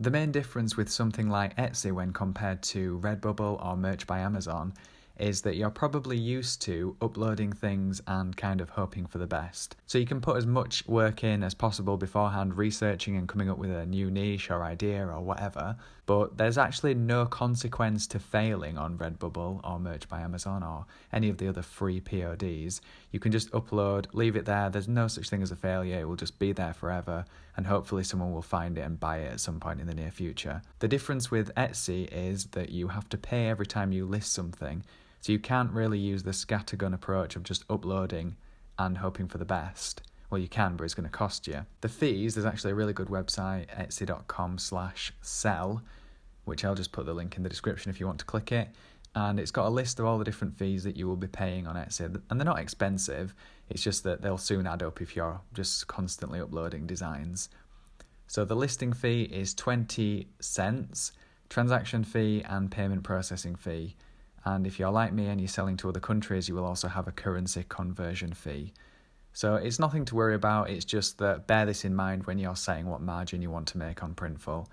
The main difference with something like Etsy when compared to Redbubble or Merch by Amazon is that you're probably used to uploading things and kind of hoping for the best. So you can put as much work in as possible beforehand, researching and coming up with a new niche or idea or whatever, but there's actually no consequence to failing on Redbubble or Merch by Amazon or any of the other free PODs. You can just upload, leave it there, there's no such thing as a failure, it will just be there forever, and hopefully someone will find it and buy it at some point in the near future. The difference with Etsy is that you have to pay every time you list something, so you can't really use the scattergun approach of just uploading and hoping for the best. Well, you can, but it's going to cost you. The fees, there's actually a really good website, etsy.com/sell, which I'll just put the link in the description if you want to click it. And it's got a list of all the different fees that you will be paying on Etsy. And they're not expensive, it's just that they'll soon add up if you're just constantly uploading designs. So the listing fee is 20 cents, transaction fee and payment processing fee. And if you're like me and you're selling to other countries, you will also have a currency conversion fee. So it's nothing to worry about, it's just that bear this in mind when you're setting what margin you want to make on Printful.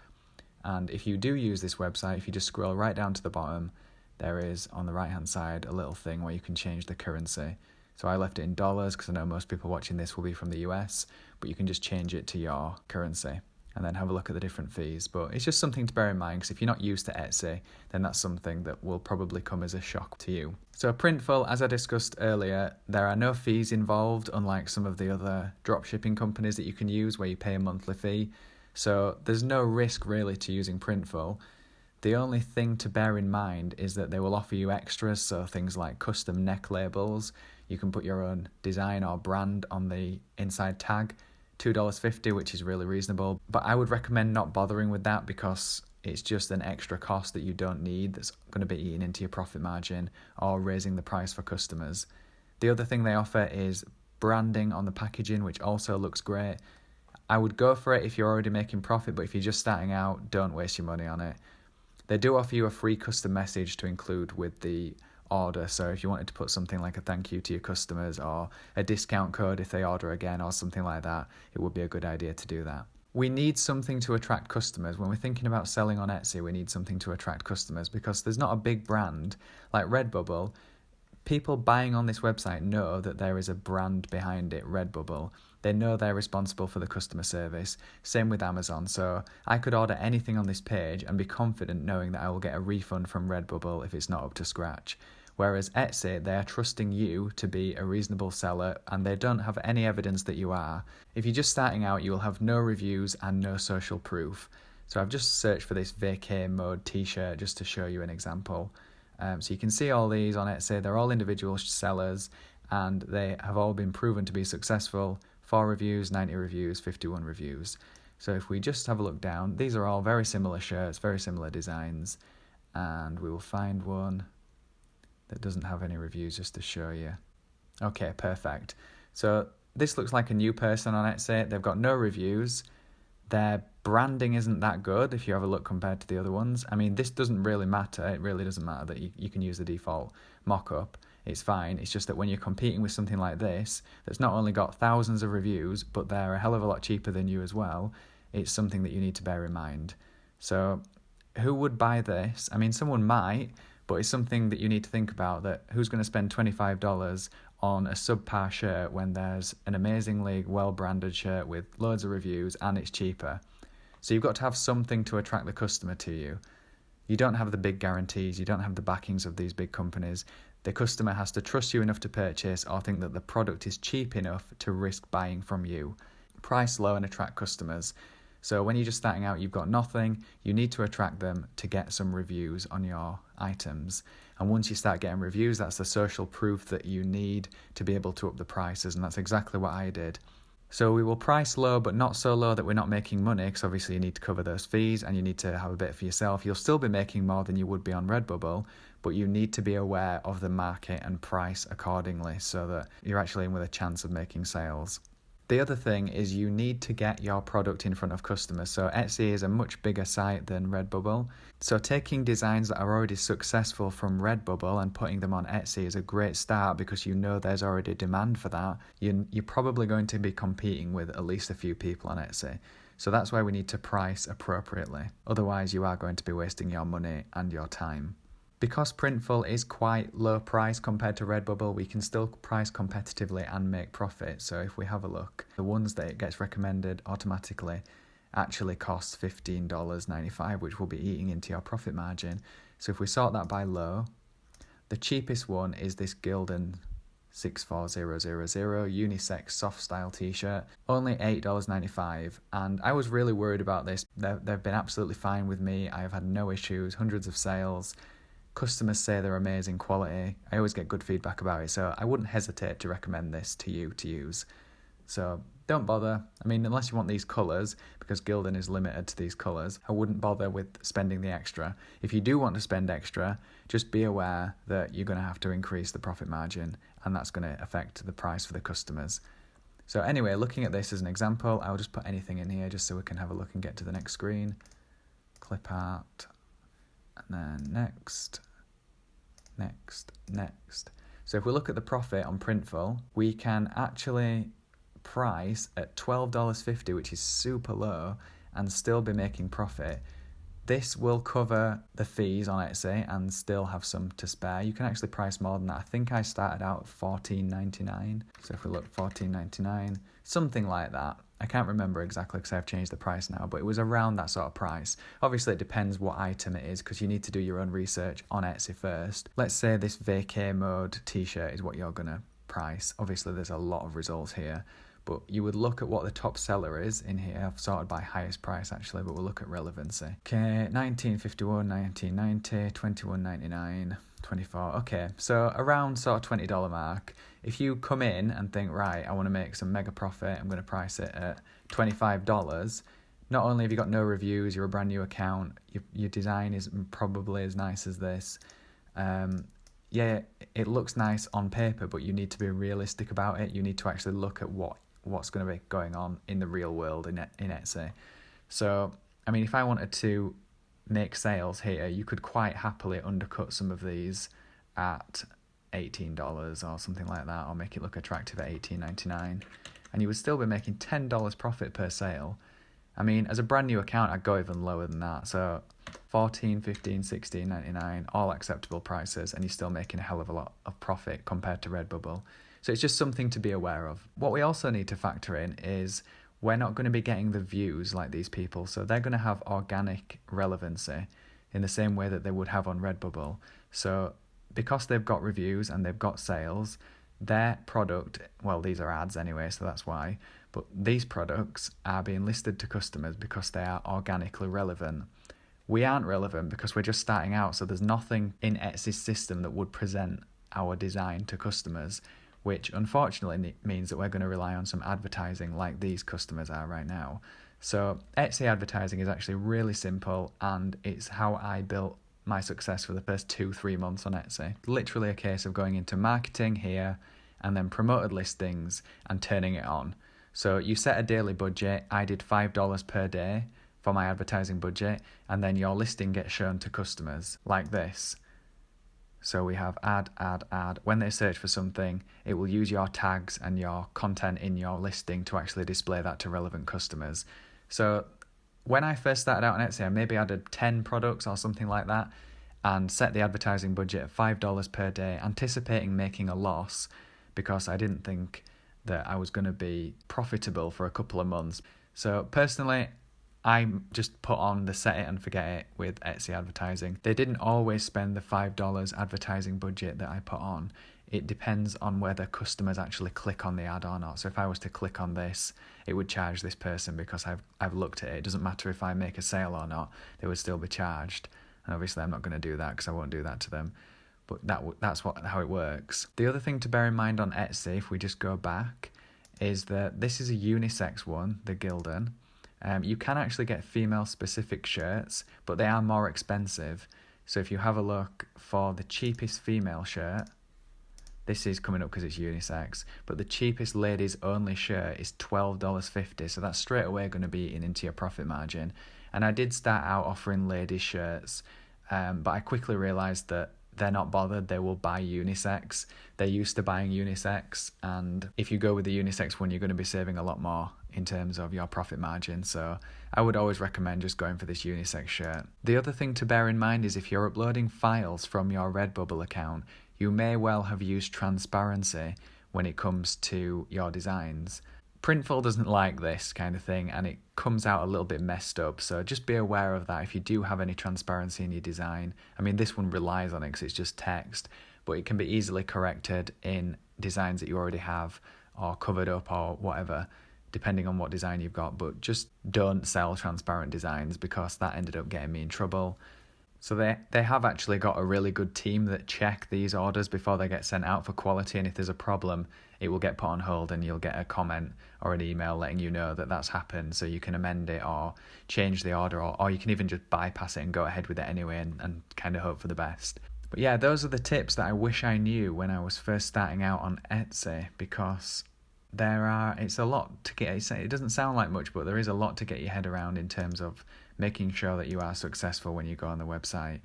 And if you do use this website, if you just scroll right down to the bottom, there is on the right hand side a little thing where you can change the currency. So I left it in dollars because I know most people watching this will be from the US, but you can just change it to your currency and then have a look at the different fees. But it's just something to bear in mind, because if you're not used to Etsy, then that's something that will probably come as a shock to you. So Printful, as I discussed earlier, there are no fees involved, unlike some of the other dropshipping companies that you can use where you pay a monthly fee. So there's no risk really to using Printful. The only thing to bear in mind is that they will offer you extras, so things like custom neck labels. You can put your own design or brand on the inside tag, $2.50, which is really reasonable. But I would recommend not bothering with that because it's just an extra cost that you don't need that's going to be eaten into your profit margin or raising the price for customers. The other thing they offer is branding on the packaging, which also looks great. I would go for it if you're already making profit, but if you're just starting out, don't waste your money on it. They do offer you a free custom message to include with the order, so if you wanted to put something like a thank you to your customers or a discount code if they order again or something like that, it would be a good idea to do that. We need something to attract customers. When we're thinking about selling on Etsy, we need something to attract customers because there's not a big brand like Redbubble. People buying on this website know that there is a brand behind it, Redbubble. They know they're responsible for the customer service. Same with Amazon. So I could order anything on this page and be confident knowing that I will get a refund from Redbubble if it's not up to scratch. Whereas Etsy, they are trusting you to be a reasonable seller and they don't have any evidence that you are. If you're just starting out, you will have no reviews and no social proof. So I've just searched for this 𝗤𝗘𝗦𝗢𝗡 t-shirt just to show you an example. So you can see all these on Etsy. They're all individual sellers and they have all been proven to be successful. 4 reviews, 90 reviews, 51 reviews. So if we just have a look down, these are all very similar shirts, very similar designs, and we will find one that doesn't have any reviews just to show you. Okay, perfect. So this looks like a new person on Etsy. They've got no reviews. Their branding isn't that good if you have a look compared to the other ones. I mean, this doesn't really matter. It really doesn't matter that you can use the default mock-up. It's fine. It's just that when you're competing with something like this, that's not only got thousands of reviews, but they're a hell of a lot cheaper than you as well, it's something that you need to bear in mind. So who would buy this? I mean, someone might, but it's something that you need to think about, that who's going to spend $25 on a subpar shirt when there's an amazingly well-branded shirt with loads of reviews and it's cheaper. So you've got to have something to attract the customer to you. You don't have the big guarantees, you don't have the backings of these big companies. The customer has to trust you enough to purchase or think that the product is cheap enough to risk buying from you. Price low and attract customers. So when you're just starting out, you've got nothing, you need to attract them to get some reviews on your items. And once you start getting reviews, that's the social proof that you need to be able to up the prices, and that's exactly what I did. So we will price low, but not so low that we're not making money, because obviously you need to cover those fees and you need to have a bit for yourself. You'll still be making more than you would be on Redbubble, but you need to be aware of the market and price accordingly so that you're actually in with a chance of making sales. The other thing is you need to get your product in front of customers. So Etsy is a much bigger site than Redbubble. So taking designs that are already successful from Redbubble and putting them on Etsy is a great start because you know there's already demand for that. You're probably going to be competing with at least a few people on Etsy. So that's why we need to price appropriately. Otherwise, you are going to be wasting your money and your time. Because Printful is quite low price compared to Redbubble, we can still price competitively and make profit. So if we have a look, the ones that it gets recommended automatically actually cost $15.95, which will be eating into your profit margin. So if we sort that by low, the cheapest one is this 𝗥𝗘𝗦𝗦𝗡𝗦 64000 unisex soft style t-shirt, only $8.95, and I was really worried about this. They've been absolutely fine with me. I have had no issues, hundreds of sales. Customers say they're amazing quality. I always get good feedback about it, so I wouldn't hesitate to recommend this to you to use. So don't bother. I mean, unless you want these colours, because 𝗥𝗘𝗦𝗦 is limited to these colours, I wouldn't bother with spending the extra. If you do want to spend extra, just be aware that you're going to have to increase the profit margin, and that's going to affect the price for the customers. So anyway, looking at this as an example, I'll just put anything in here just so we can have a look and get to the next screen. Clip art, and then next. So if we look at the profit on Printful, we can actually price at $12.50, which is super low, and still be making profit. This will cover the fees on Etsy and still have some to spare. You can actually price more than that. I think I started out at $14.99. So if we look, $14.99, something like that. I can't remember exactly because I've changed the price now, but it was around that sort of price. Obviously, it depends what item it is because you need to do your own research on Etsy first. Let's say this 𝗬𝗘𝗦𝗦𝗡𝗦 t-shirt is what you're going to price. Obviously, there's a lot of results here, but you would look at what the top seller is in here. I've sorted by highest price actually, but we'll look at relevancy. Okay, 1951, 1990, 21.99, 24. Okay, so around sort of $20 mark. If you come in and think, right, I want to make some mega profit, I'm going to price it at $25. Not only have you got no reviews, you're a brand new account, your design is probably as nice as this. Yeah, it looks nice on paper, but you need to be realistic about it. You need to actually look at what's going to be going on in the real world in Etsy. So, I mean, if I wanted to make sales here, you could quite happily undercut some of these at $18 or something like that, or make it look attractive at $18.99, and you would still be making $10 profit per sale. I mean, as a brand new account, I'd go even lower than that. So $14, $15, $16.99, all acceptable prices, and you're still making a hell of a lot of profit compared to Redbubble. So it's just something to be aware of. What we also need to factor in is we're not going to be getting the views like these people, so they're going to have organic relevancy in the same way that they would have on Redbubble. So because they've got reviews and they've got sales, their product, well, these are ads anyway, so that's why, but these products are being listed to customers because they are organically relevant. We aren't relevant because we're just starting out, so there's nothing in Etsy's system that would present our design to customers, which unfortunately means that we're going to rely on some advertising like these customers are right now. So Etsy advertising is actually really simple, and it's how I built my success for the first 2-3 months on Etsy. Literally a case of going into marketing here and then promoted listings and turning it on. So you set a daily budget. I did $5 per day for my advertising budget, and then your listing gets shown to customers like this. So we have ad. When they search for something, it will use your tags and your content in your listing to actually display that to relevant customers. So when I first started out on Etsy, I maybe added 10 products or something like that and set the advertising budget at $5 per day, anticipating making a loss because I didn't think that I was going to be profitable for a couple of months. So personally, I just put on the set it and forget it with Etsy advertising. They didn't always spend the $5 advertising budget that I put on. It depends on whether customers actually click on the ad or not. So if I was to click on this, it would charge this person because I've looked at it. It doesn't matter if I make a sale or not, they would still be charged. And obviously I'm not going to do that because I won't do that to them. But that's how it works. The other thing to bear in mind on Etsy, if we just go back, is that this is a unisex one, the 𝗥𝗘𝗦𝗦𝗡𝗦. You can actually get female-specific shirts, but they are more expensive. So if you have a look for the cheapest female shirt, this is coming up because it's unisex, but the cheapest ladies-only shirt is $12.50, so that's straight away going to be eating into your profit margin. And I did start out offering ladies' shirts, but I quickly realised that they're not bothered. They will buy unisex. They're used to buying unisex, and if you go with the unisex one, you're going to be saving a lot more in terms of your profit margin. So I would always recommend just going for this unisex shirt. The other thing to bear in mind is if you're uploading files from your Redbubble account, you may well have used transparency when it comes to your designs. Printful doesn't like this kind of thing, and it comes out a little bit messed up, so just be aware of that if you do have any transparency in your design. I mean, this one relies on it because it's just text, but it can be easily corrected in designs that you already have or covered up or whatever, depending on what design you've got. But just don't sell transparent designs, because that ended up getting me in trouble. So they have actually got a really good team that check these orders before they get sent out for quality, and if there's a problem, it will get put on hold and you'll get a comment or an email letting you know that that's happened, so you can amend it or change the order, or you can even just bypass it and go ahead with it anyway and kind of hope for the best. But yeah, those are the tips that I wish I knew when I was first starting out on Etsy, because it's a lot to get. It doesn't sound like much, but there is a lot to get your head around in terms of making sure that you are successful when you go on the website,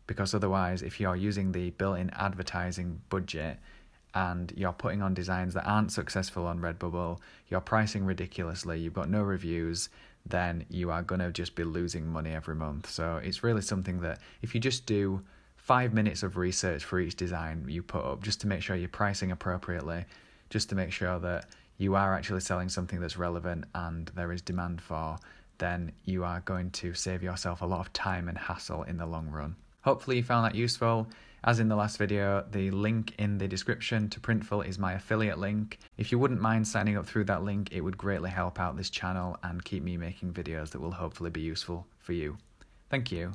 because otherwise, if you're using the built-in advertising budget and you're putting on designs that aren't successful on Redbubble, you're pricing ridiculously, you've got no reviews, then you are going to just be losing money every month. So it's really something that if you just do 5 minutes of research for each design you put up, just to make sure you're pricing appropriately, just to make sure that you are actually selling something that's relevant and there is demand for, then you are going to save yourself a lot of time and hassle in the long run. Hopefully you found that useful. As in the last video, the link in the description to Printful is my affiliate link. If you wouldn't mind signing up through that link, it would greatly help out this channel and keep me making videos that will hopefully be useful for you. Thank you.